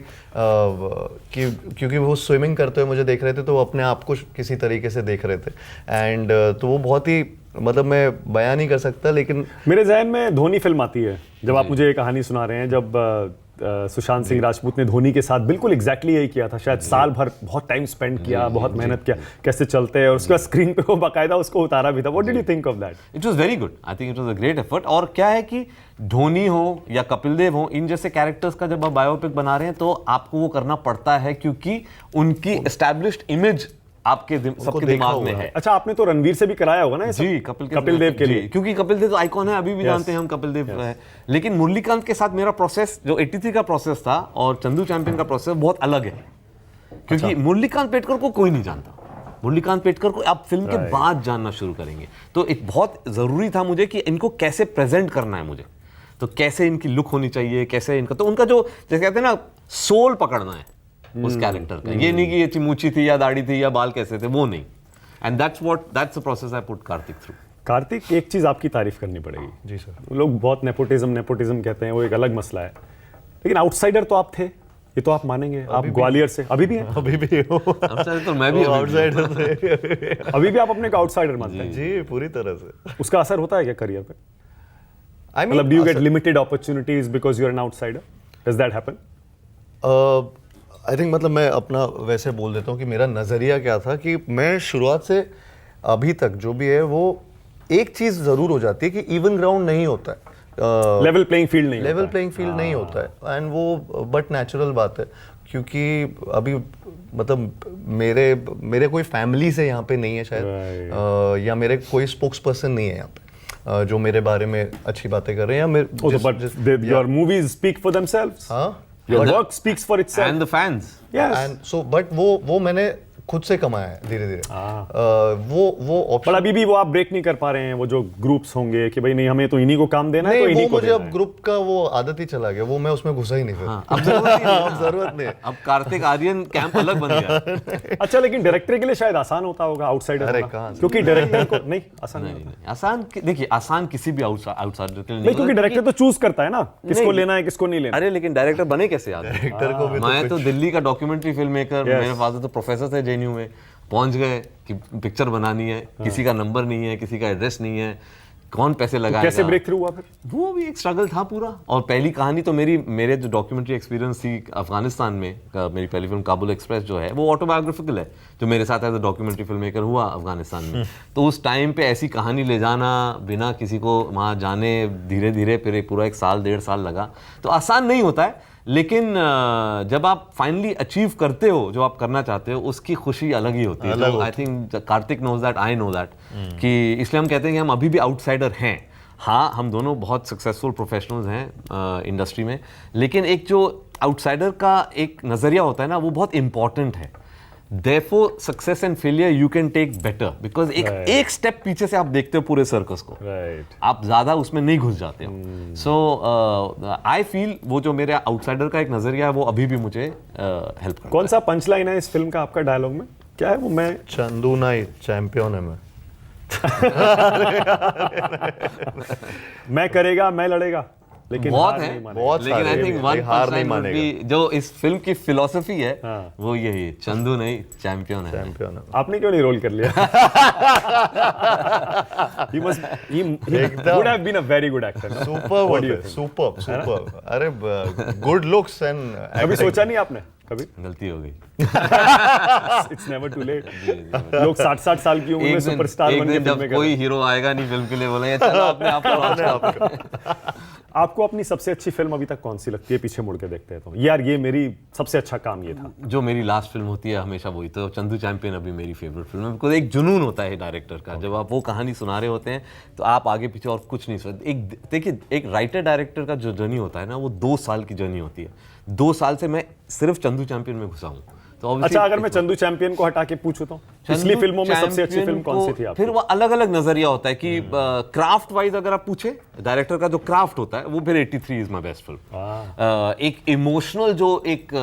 क्योंकि वो स्विमिंग करते हुए मुझे देख रहे थे, तो वो अपने आप को किसी तरीके से देख रहे थे। एंड तो वो बहुत ही मतलब मैं बयान नहीं कर सकता, लेकिन मेरे जहन में धोनी फिल्म आती है जब आप मुझे ये कहानी सुना रहे हैं, जब सुशांत सिंह राजपूत ने धोनी के साथ बिल्कुल एग्जैक्टली यही किया था, शायद साल भर बहुत टाइम स्पेंड किया, बहुत मेहनत किया, कैसे चलते हैं, और उसके बाद स्क्रीन पे वो बाकायदा उसको उतारा भी था। What did you think of that? It was very good, I think it was a great effort. और क्या है कि धोनी हो या कपिल देव हो, इन जैसे कैरेक्टर्स का जब आप बायोपिक बना रहे हैं तो आपको वो करना पड़ता है, क्योंकि उनकी एस्टैब्लिश्ड इमेज आपके सबके दिमाग में है। अच्छा, आपने तो रणवीर से भी कराया होगा ना ये सब? जी, कपिल देव के लिए, क्योंकि कपिल देव तो आइकॉन है, अभी भी जानते हैं हम कपिल देव है। लेकिन मुरलीकांत के साथ मेरा प्रोसेस जो 83 का प्रोसेस था और चंदू चैंपियन का प्रोसेस बहुत अलग है, क्योंकि मुरलीकांत पेटकर को कोई नहीं जानता। मुरलीकांत पेटकर को आप फिल्म के बाद जानना शुरू करेंगे, तो एक बहुत जरूरी था मुझे कि इनको कैसे प्रेजेंट करना है मुझे, तो कैसे इनकी लुक होनी चाहिए, कैसे इनका, तो उनका जो जैसे कहते हैं ना सोल पकड़ना है उस कैरेक्टर का। ये नहीं कि ये चिमूची थी या दाढ़ी थी या बाल कैसे थे, वो नहीं। And that's the process I put Kartik through. Kartik, एक चीज आपकी तारीफ करनी पड़ेगी। जी सर। लोग बहुत नेपोटिज्म कहते हैं, वो एक अलग मसला है, लेकिन आउटसाइडर तो आप थे, ये तो आप मानेंगे। आप ग्वालियर से अभी भी हैं? अभी भी हो। आउटसाइडर तो मैं भी आउटसाइडर थे। अभी भी आप अपने को आउटसाइडर मानते हैं? जी, पूरी तरह से। उसका असर होता है क्या करियर पे? आई मतलब do you get limited opportunities because you are an outsider? Does that happen? I think मतलब मैं अपना वैसे बोल देता हूँ कि मेरा नज़रिया क्या था कि मैं शुरुआत से अभी तक जो भी है वो एक चीज़ ज़रूर हो जाती है कि इवन ग्राउंड नहीं होता है, लेवल प्लेइंग फील्ड नहीं लेवल प्लेइंग फील्ड नहीं होता है। एंड वो बट नेचुरल बात है, क्योंकि अभी मतलब मेरे कोई फैमिली से यहाँ पे नहीं है शायद, या मेरे कोई स्पोक्स पर्सन नहीं है यहाँ पे जो मेरे बारे में अच्छी बातें कर रहे हैं, या but your movies speak for themselves. Your work speaks for itself. And the fans. Yes. And so, but वो मैंने खुद से कमाया है धीरे धीरे। वो पर अभी भी वो आप ब्रेक नहीं कर पा रहे हैं, वो जो ग्रुप्स होंगे कि भाई नहीं हमें तो इन्हीं को काम देना है, तो इन्हीं को मुझे अब ग्रुप का वो आदत ही चला गया, वो मैं उसमें घुसा ही नहीं फिर। अब जरूरत नहीं। अब कार्तिक आर्यन कैंप अलग बन गया। अच्छा, लेकिन डायरेक्टर के लिए शायद आसान होता होगा आउटसाइडर अरे होना, कहाँ से? क्योंकि डायरेक्टर को नहीं आसान नहीं आसान, देखिए आसान किसी भी आउटसाइडर के लिए नहीं, क्योंकि डायरेक्टर तो चूज करता है ना किसको लेना है किसको नहीं लेना। अरे लेकिन डायरेक्टर बने कैसे याद? डायरेक्टर को भी मैं तो दिल्ली का डॉक्यूमेंट्री फिल्म मेकर, मेरे फादर तो प्रोफेसर थे जेएनयू में, पहुंच गए कि पिक्चर बनानी है, किसी का नंबर नहीं है, किसी का एड्रेस नहीं है, कौन पैसे लगाएगा। कैसे ब्रेक थ्रू हुआ फिर? वो भी एक स्ट्रगल था पूरा। और पहली कहानी तो मेरे जो डॉक्यूमेंट्री एक्सपीरियंस थी अफगानिस्तान में, मेरी पहली फिल्म काबुल एक्सप्रेस जो है वो ऑटोबायोग्राफिकल है, जो मेरे साथ as a documentary film maker हुआ अफगानिस्तान में। तो उस टाइम पे ऐसी कहानी ले जाना बिना किसी को वहाँ जाने, धीरे धीरे फिर पूरा 1 साल 1.5 साल लगा। तो आसान नहीं होता है, लेकिन जब आप फाइनली अचीव करते हो जो आप करना चाहते हो, उसकी खुशी अलग ही होती है। तो I think Kartik knows that, I know that, कि इसलिए हम कहते हैं कि हम अभी भी आउटसाइडर हैं। हाँ, हम दोनों बहुत सक्सेसफुल प्रोफेशनल्स हैं इंडस्ट्री में, लेकिन एक जो आउटसाइडर का एक नज़रिया होता है ना, वो बहुत इंपॉर्टेंट है। Therefore, success and failure you can take better, because एक स्टेप पीछे से आप देखते हो पूरे सर्कस को, आप ज्यादा उसमें नहीं घुस जाते हो। सो आई फील वो जो मेरे आउटसाइडर का एक नजरिया है वो अभी भी मुझे हेल्प करता है। कौन सा पंच लाइन है इस फिल्म का आपका डायलॉग में? क्या है वो? मैं चंदू नाई चैंपियन है मैं करेगा, मैं लड़ेगा, लेकिन बहुत हार है, नहीं मानेगा। बहुत लेकिन आई सारे थिंक हैं, वन हार नहीं परसेंट मानेगा। जो इस फिल्म की फिलॉसफी है हाँ। वो यही है, चंदू नहीं चैंपियन है। चैंपियन है। आपने क्यों नहीं रोल कर लिया? he would have been a very good actor. No? What do you think? Super. अरे गुड लुक्स एंड कभी सोचा नहीं आपने? कभी गलती हो गई। It's never too late. लोग 60-60 साल की उम्र में सुपरस्टार बन के जब फिल्में कर कोई रहे हैं। हीरो आएगा नहीं फिल्म के लिए, बोलेंगे चलो अपने आप को। आपको अपनी सबसे अच्छी फिल्म अभी तक कौन सी लगती है? पीछे मुड़ के देखते हैं तो यार ये मेरी सबसे अच्छा काम ये था। जो मेरी लास्ट फिल्म होती है हमेशा वही, तो चंदू चैंपियन अभी मेरी फेवरेट फिल्म है, बिकॉज एक जुनून होता है डायरेक्टर का। जब आप वो कहानी सुना रहे होते हैं तो आप आगे पीछे और कुछ नहीं सोचते। एक देखिए, एक राइटर डायरेक्टर का जो जर्नी होता है ना, वो 2 साल की जर्नी होती है। 2 साल से मैं सिर्फ चंदू चैंपियन में घुसा हूँ। तो अच्छा, अगर मैं चंदू चैंपियन को हटा के पूछूं तो पिछली फिल्मों में सबसे अच्छी फिल्म कौन सी थी आपकी? फिर वो अलग अलग नजरिया होता है कि क्राफ्ट वाइज अगर आप पूछे, डायरेक्टर का जो क्राफ्ट होता है वो फिर 83 इज माय बेस्ट फिल्म। एक इमोशनल जो एक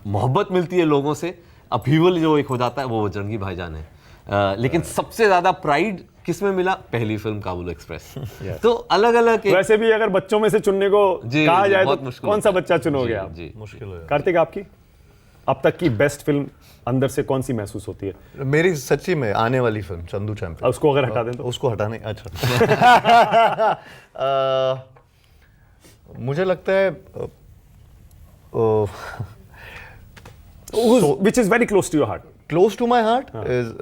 मोहब्बत मिलती है लोगों से, अपीवल जो एक हो जाता है, वो जंगी भाईजान है। लेकिन सबसे ज्यादा प्राइड किसमें मिला? पहली फिल्म काबुल एक्सप्रेस। तो अलग अलग वैसे भी अगर बच्चों में से चुनने को कहा जाए तो कौन सा बच्चा चुनोगे आप? जी, मुश्किल है। कार्तिक, आपकी अब तक की बेस्ट फिल्म अंदर से कौन सी महसूस होती है? मेरी सच्ची में आने वाली फिल्म चंदू चैंपियन। उसको अगर हटा दें तो? उसको हटाने, अच्छा। मुझे लगता है which is very close to your heart. Close to my heart is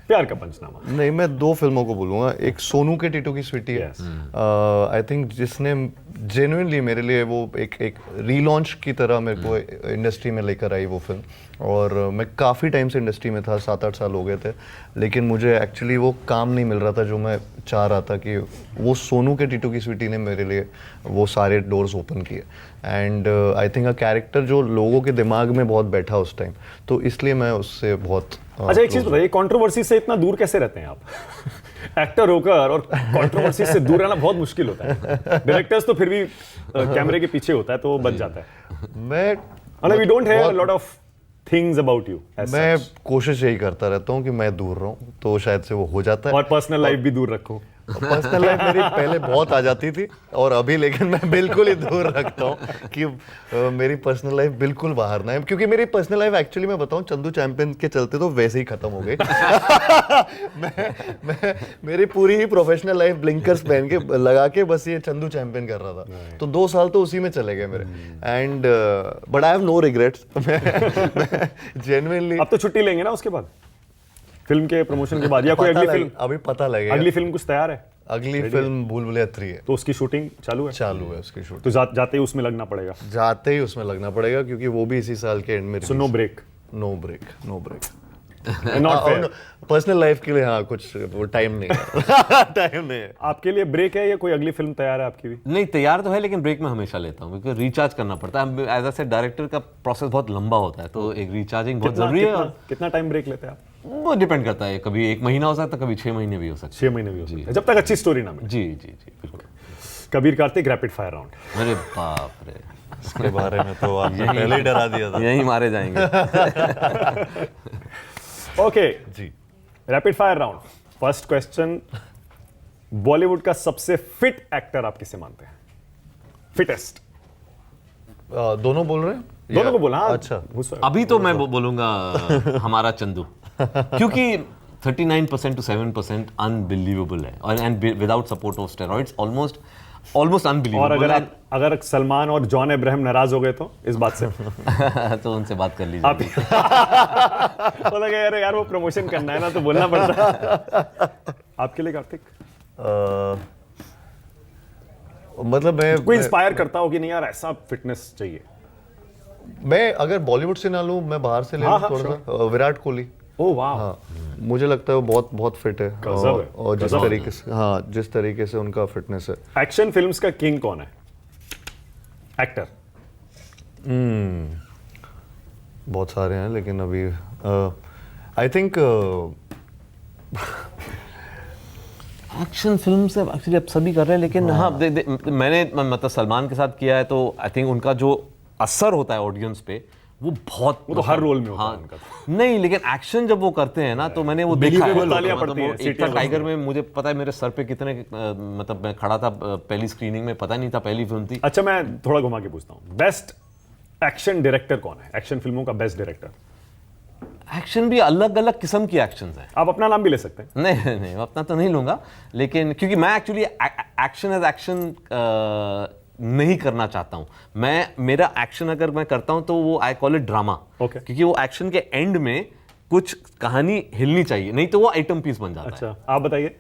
Pyaar Ka पंचनामा। नहीं, मैं 2 फिल्मों को बोलूंगा। एक सोनू के टीटू की स्वीटी है, Yes. आई थिंक, जिसने जेन्युइनली मेरे लिए वो एक रीलॉन्च की तरह मेरे को इंडस्ट्री में लेकर आई वो फिल्म। और मैं काफ़ी टाइम से इंडस्ट्री में था, 7-8 साल हो गए थे, लेकिन मुझे एक्चुअली वो काम नहीं मिल रहा था जो मैं चाह रहा था। कि वो सोनू के टीटू की स्वीटी ने मेरे लिए वो सारे डोर्स ओपन किए। And I think a character जो लोगों के दिमाग में बहुत बैठा उस टाइम, तो इसलिए मैं उससे बहुत अच्छा, एक चीज बताइए, कंट्रोवर्सी से इतना दूर कैसे रहते हैं आप? एक्टर होकर और कंट्रोवर्सी से दूर रहना बहुत मुश्किल होता है। डायरेक्टर्स तो फिर भी कैमरे के पीछे होता है तो वो बच जाता है। मैं we don't hear a lot of things about you. मैं कोशिश यही करता रहता हूँ कि मैं दूर रहूँ, तो शायद से वो हो जाता है। और पर्सनल लाइफ भी दूर रखो। पर्सनल लाइफ मेरी पहले बहुत आ जाती थी और अभी, लेकिन मैं बिल्कुल ही दूर रखता हूँ कि मेरी पर्सनल लाइफ बिल्कुल बाहर ना है। क्योंकि मेरी पर्सनल लाइफ एक्चुअली मैं बताऊँ, चंदू चैंपियन के चलते तो वैसे ही खत्म हो गई। मैं मेरी पूरी ही प्रोफेशनल लाइफ ब्लिंकर्स पहन के लगा के बस ये चंदू चैंपियन कर रहा था। तो 2 साल तो उसी में चले गए मेरे। And but I have no regrets. Genuinely अब तो छुट्टी लेंगे ना उसके बाद, फिल्म के प्रमोशन के बाद, या कोई अगली फिल्म? अभी पता लगेगा। अगली फिल्म कुछ तैयार है? अगली फिल्म भूल भुलैया 3 है। तो उसकी शूटिंग चालू है? चालू है उसकी शूटिंग। तो जाते ही उसमें लगना पड़ेगा? जाते ही उसमें लगना पड़ेगा, क्योंकि वो भी इसी साल के एंड में। So no break? No break, no break. Not fair. Personal life के लिए हाँ, कुछ वो टाइम नहीं है। टाइम नहीं है। आपके लिए ब्रेक है या कोई अगली फिल्म तैयार है आपकी भी? नहीं, तैयार तो है, लेकिन ब्रेक में हमेशा लेता हूँ क्योंकि रिचार्ज करना पड़ता है। एज अ डायरेक्टर का प्रोसेस बहुत लंबा होता है, तो एक रिचार्जिंग बहुत जरूरी है। कितना टाइम ब्रेक लेते हैं आप? वो डिपेंड करता है, कभी 1 महीना हो सकता है, कभी 6 महीने भी हो सकते 6 महीने भी हो सकते हैं, जब तक अच्छी स्टोरी ना मिले। जी जी जी, बिल्कुल। Kabir Kartik rapid fire round. अरे बाप रे, इसके बारे में तो आपने पहले ही डरा दिया था। यही मारे जाएंगे। ओके जी, rapid fire round. First question, Bollywood का सबसे फिट एक्टर आप किसे मानते हैं? फिटेस्ट? दोनों बोल रहे हैं? दोनों को बोला? अच्छा, अभी तो मैं बोलूंगा हमारा चंदू, क्योंकि 39% to 7% अनबिलीवेबल है, और and without support of steroids almost और अनबिलीवेबल। अगर सलमान और जॉन अब्राहम नाराज हो गए तो इस बात से तो उनसे बात कर लीजिए। आप बोला कि यार वो प्रमोशन करना है ना, तो बोलना पड़ता है। आपके लिए कार्तिक मतलब कोई इंस्पायर करता हो कि नहीं यार ऐसा फिटनेस चाहिए? मैं अगर बॉलीवुड से ना लूं, मैं बाहर से ले हाँ, लूं थोड़ा सा, विराट कोहली। ओह वाह, हाँ, मुझे लगता है वो बहुत बहुत फिट है, गजब है, और जिस गजब। तरीके से, हाँ, जिस तरीके से उनका फिटनेस है। एक्शन फिल्म्स का किंग कौन है एक्टर? बहुत सारे हैं, लेकिन अभी आई थिंक एक्शन फिल्म से एक्चुअली अब सभी कर रहे हैं, लेकिन हाँ, मैंने मतलब सलमान के साथ किया है, तो आई थिंक उनका जो असर होता है ऑडियंस पे वो बहुत, वो तो हर रोल में होता हाँ, है उनका। नहीं, लेकिन एक्शन जब वो करते हैं ना, तो मैंने वो देखा है। तालियां मतलब पड़ती वो हैं, एक था सीटियां टाइगर में, मुझे पता है मेरे सर पे कितने मतलब मैं खड़ा था पहली स्क्रीनिंग में, पता नहीं था, पहली फिल्म थी। अच्छा, मैं थोड़ा घुमा के पूछता हूँ, बेस्ट एक्शन डायरेक्टर कौन है? एक्शन फिल्मों का बेस्ट डायरेक्टर? एक्शन भी अलग अलग किस्म की एक्शन है। आप अपना नाम भी ले सकते हैं। नहीं नहीं, अपना तो नहीं लूंगा, लेकिन क्योंकि मैं एक्चुअली एक्शन एज एक्शन नहीं करना चाहता हूं। मेरा एक्शन अगर मैं करता हूं तो वो आई कॉल इट ड्रामा, क्योंकि वो एक्शन के एंड में कुछ कहानी हिलनी चाहिए, नहीं तो वो आइटम पीस बन जाता है। अच्छा, आप बताइए।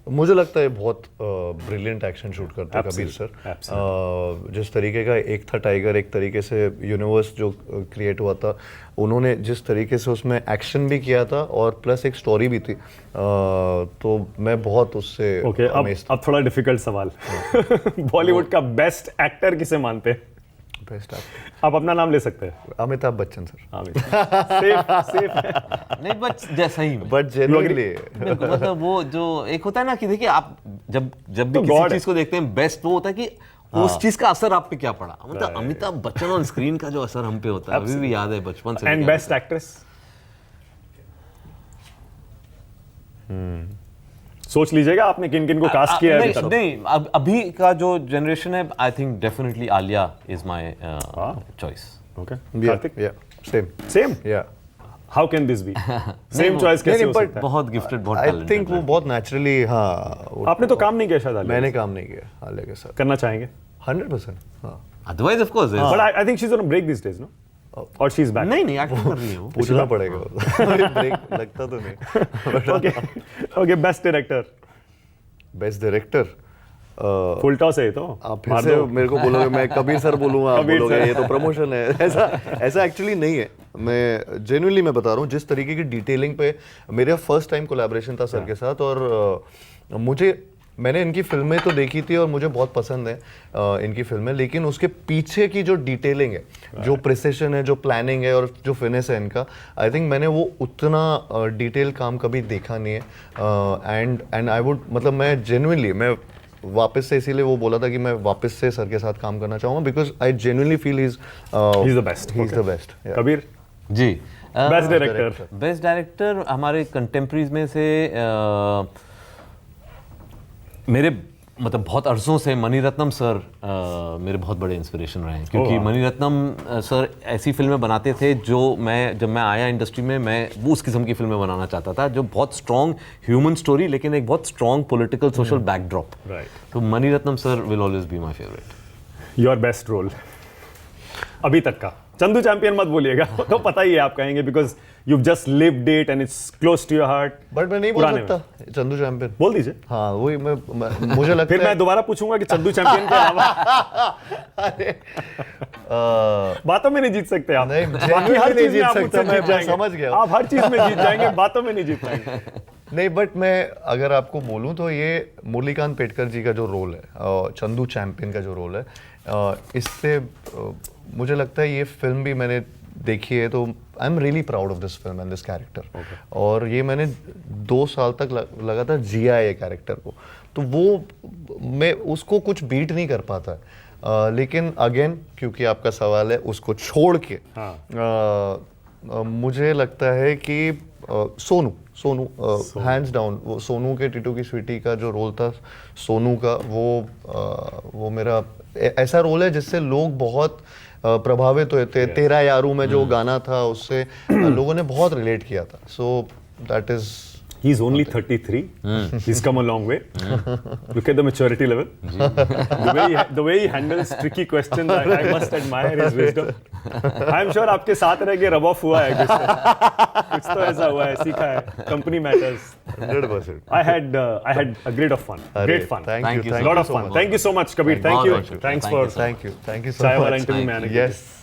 मुझे लगता है बहुत ब्रिलियंट एक्शन शूट करते हैं कबीर सर। जिस तरीके का एक था टाइगर, एक तरीके से यूनिवर्स जो क्रिएट हुआ था, उन्होंने जिस तरीके से उसमें एक्शन भी किया था और प्लस एक स्टोरी भी थी, तो मैं बहुत उससे amazed। अब थोड़ा डिफिकल्ट सवाल। बॉलीवुड का बेस्ट एक्टर किसे मानते हैं? बेस्ट एक्टर आप अपना नाम ले सकते हैं। अमिताभ बच्चन सर। सेफ है। नहीं, बट जैसा ही बट जेन्युइनली मतलब वो जो एक होता है ना कि देखिए, आप जब भी तो किसी God चीज को देखते हैं, बेस्ट वो होता है कि उस चीज का असर आप पे क्या पड़ा। मतलब अमिताभ बच्चन ऑन स्क्रीन का जो असर हम पे होता है, अभी भी याद है बचपन से। And best actress? सोच लीजिएगा आपने किन किन को कास्ट किया है। नहीं, अभी का जो जनरेशन है, I think definitely Alia is my choice. Okay, Kartik same या how can this be same choice? कैसे हो सकता है? बहुत गिफ्टेड, बहुत आई टैलेंटेड थिंक वो बहुत नेचुरली, हाँ, आपने तो काम नहीं किया शायद आलिया? मैंने काम नहीं किया आलिया के साथ। करना चाहेंगे? 100%। हाँ, otherwise of course. But I think she is on break these days, no? और शी इज बैक? नहीं, एक्टिंग कर रही है वो। पूछना पड़ेगा। ब्रेक लगता तो नहीं। Okay, best director? Best director full toss है ये तो। आप फिर से मेरे को बोलोगे मैं कबीर सर बोलूंगा, आप बोलोगे ये तो प्रमोशन है। ऐसा एक्चुअली नहीं है। मैं जेन्युइनली मैं बता रहा हूँ, जिस तरीके की डिटेलिंग पे मेरा फर्स्ट टाइम कोलैबोरेशन था सर के साथ, और मैंने इनकी फिल्में तो देखी थी और मुझे बहुत पसंद है इनकी फिल्में, लेकिन उसके पीछे की जो डिटेलिंग है, जो प्रिसिशन है, जो प्लानिंग है और जो फिनिश है इनका, आई थिंक मैंने वो उतना डिटेल काम कभी देखा नहीं है। एंड आई वुड, मतलब मैं जेन्युइनली मैं वापस से इसीलिए वो बोला था कि मैं वापस से सर के साथ काम करना चाहूँगा, because I genuinely feel he is the best. He is the best. Kabir ji, best director? Best director हमारे कंटेम्प्रेरीज में से मेरे मतलब बहुत अरसों से मणिरत्नम सर मेरे बहुत बड़े इंस्पिरेशन रहे हैं, क्योंकि मणिरत्नम सर ऐसी फिल्में बनाते थे जो जब मैं आया इंडस्ट्री में, मैं वो उस किस्म की फिल्में बनाना चाहता था, जो बहुत स्ट्रॉन्ग ह्यूमन स्टोरी लेकिन एक बहुत स्ट्रॉन्ग पॉलिटिकल सोशल बैकड्रॉप। तो Mani Ratnam sir will always be my favourite. Your best role अभी तक का? चंदू चैंपियन मत बोलिएगा, तो पता ही है आप कहेंगे, because you just lived it and it's close to your heart. But मैं नहीं बोल सकता चंदू चैंपियन। बोल दीजिए। हाँ, वही मुझे लगता फिर मैं दोबारा पूछूंगा कि चंदू चैंपियन के अलावा बातों में नहीं जीत सकते आप। नहीं, बाकी हर चीज में आप मुझसे जीत जाएंगे। समझ गया। आप हर चीज में जीत जाएंगे, बातों में नहीं जीत पाएंगे। नहीं, बट मैं अगर आपको बोलूं तो ये मुरलीकांत पेटकर जी का जो रोल है, चंदू चैंपियन का जो रोल है, इससे मुझे लगता है ये फिल्म भी मैंने देखी है, तो I am really proud of this film and this character. और ये मैंने 2 साल तक लगातार जिया है ये कैरेक्टर को, तो वो मैं उसको कुछ बीट नहीं कर पाता है। लेकिन अगेन, क्योंकि आपका सवाल है, उसको छोड़ के मुझे लगता है कि सोनू हैंड्स डाउन, वो सोनू के टीटू की स्वीटी का जो रोल था सोनू का, वो मेरा ऐसा रोल है जिससे लोग बहुत प्रभावित हुए थे। तेरा यारू में जो गाना था उससे लोगों ने बहुत रिलेट किया था। So that is He's only 33. He's come a long way. Look at the maturity level. the way he handles tricky questions, I must admire his wisdom. I'm sure आपके साथ रह के rub off हुआ है कुछ तो ऐसा हुआ है, सीखा है. Company matters. 100%. I had a great of fun. Great fun. Thank you. Thank you A lot of so fun. much. Thank you so much, Kabir. Thank you. Thanks for Thank you so चाय वाला much. interview में आने के लिए. Yes.